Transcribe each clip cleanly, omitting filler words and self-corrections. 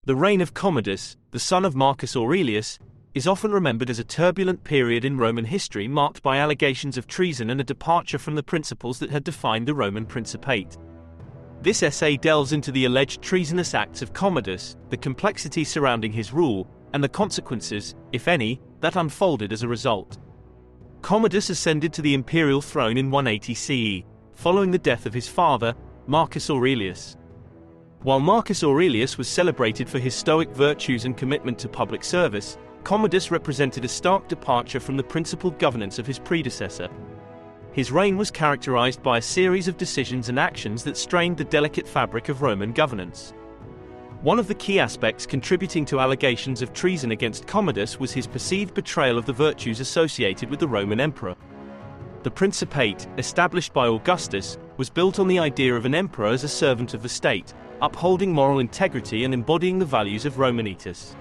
The reign of Commodus, the son of Marcus Aurelius, is often remembered as a turbulent period in Roman history marked by allegations of treason and a departure from the principles that had defined the Roman Principate. This essay delves into the alleged treasonous acts of Commodus, the complexity surrounding his rule, and the consequences, if any, that unfolded as a result. Commodus ascended to the imperial throne in 180 CE, following the death of his father, Marcus Aurelius. While Marcus Aurelius was celebrated for his stoic virtues and commitment to public service, Commodus represented a stark departure from the principled governance of his predecessor. His reign was characterized by a series of decisions and actions that strained the delicate fabric of Roman governance. One of the key aspects contributing to allegations of treason against Commodus was his perceived betrayal of the virtues associated with the Roman emperor. The Principate, established by Augustus, was built on the idea of an emperor as a servant of the state, upholding moral integrity and embodying the values of Romanitas.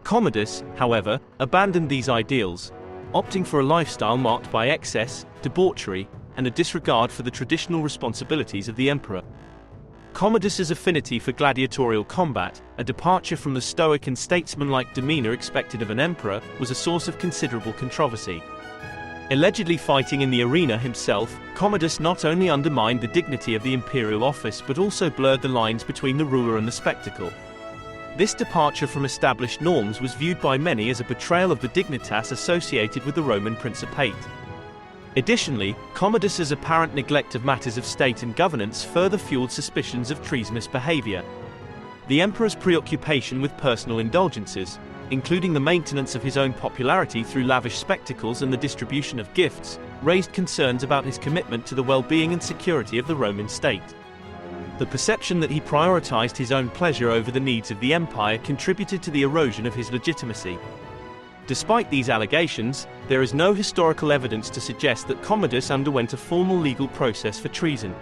Commodus, however, abandoned these ideals, opting for a lifestyle marked by excess, debauchery, and a disregard for the traditional responsibilities of the emperor. Commodus's affinity for gladiatorial combat, a departure from the stoic and statesmanlike demeanor expected of an emperor, was a source of considerable controversy. Allegedly fighting in the arena himself, Commodus not only undermined the dignity of the imperial office but also blurred the lines between the ruler and the spectacle. This departure from established norms was viewed by many as a betrayal of the dignitas associated with the Roman Principate. Additionally, Commodus's apparent neglect of matters of state and governance further fueled suspicions of treasonous behavior. The emperor's preoccupation with personal indulgences, including the maintenance of his own popularity through lavish spectacles and the distribution of gifts, raised concerns about his commitment to the well-being and security of the Roman state. The perception that he prioritized his own pleasure over the needs of the empire contributed to the erosion of his legitimacy. Despite these allegations, there is no historical evidence to suggest that Commodus underwent a formal legal process for treason.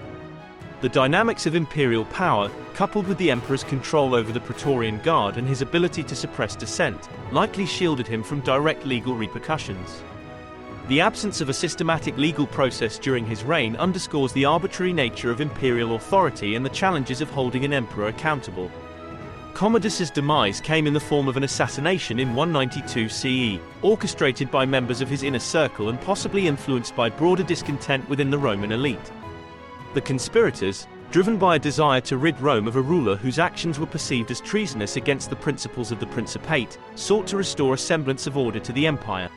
The dynamics of imperial power, coupled with the emperor's control over the Praetorian Guard and his ability to suppress dissent, likely shielded him from direct legal repercussions. The absence of a systematic legal process during his reign underscores the arbitrary nature of imperial authority and the challenges of holding an emperor accountable. Commodus's demise came in the form of an assassination in 192 CE, orchestrated by members of his inner circle and possibly influenced by broader discontent within the Roman elite. The conspirators, driven by a desire to rid Rome of a ruler whose actions were perceived as treasonous against the principles of the Principate, sought to restore a semblance of order to the empire.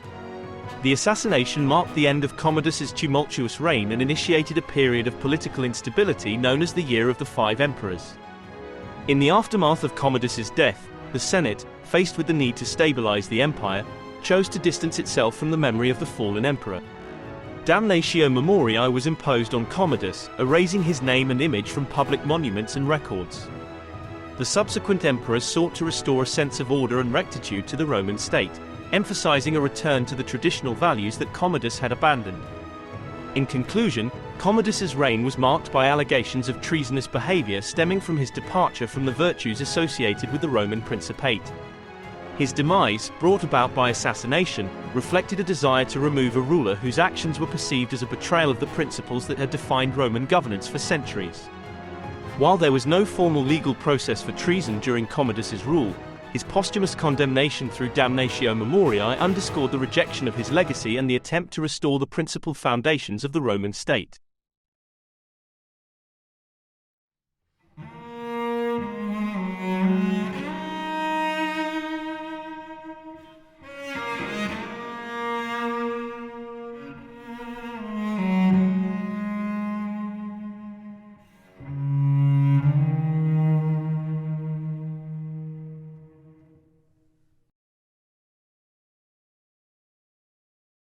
The assassination marked the end of Commodus's tumultuous reign and initiated a period of political instability known as the Year of the Five Emperors. In the aftermath of Commodus's death, the Senate, faced with the need to stabilize the empire, chose to distance itself from the memory of the fallen emperor. Damnatio memoriae was imposed on Commodus, erasing his name and image from public monuments and records. The subsequent emperors sought to restore a sense of order and rectitude to the Roman state, emphasizing a return to the traditional values that Commodus had abandoned. In conclusion, Commodus's reign was marked by allegations of treasonous behavior stemming from his departure from the virtues associated with the Roman Principate. His demise, brought about by assassination, reflected a desire to remove a ruler whose actions were perceived as a betrayal of the principles that had defined Roman governance for centuries. While there was no formal legal process for treason during Commodus's rule, his posthumous condemnation through damnatio memoriae underscored the rejection of his legacy and the attempt to restore the principal foundations of the Roman state.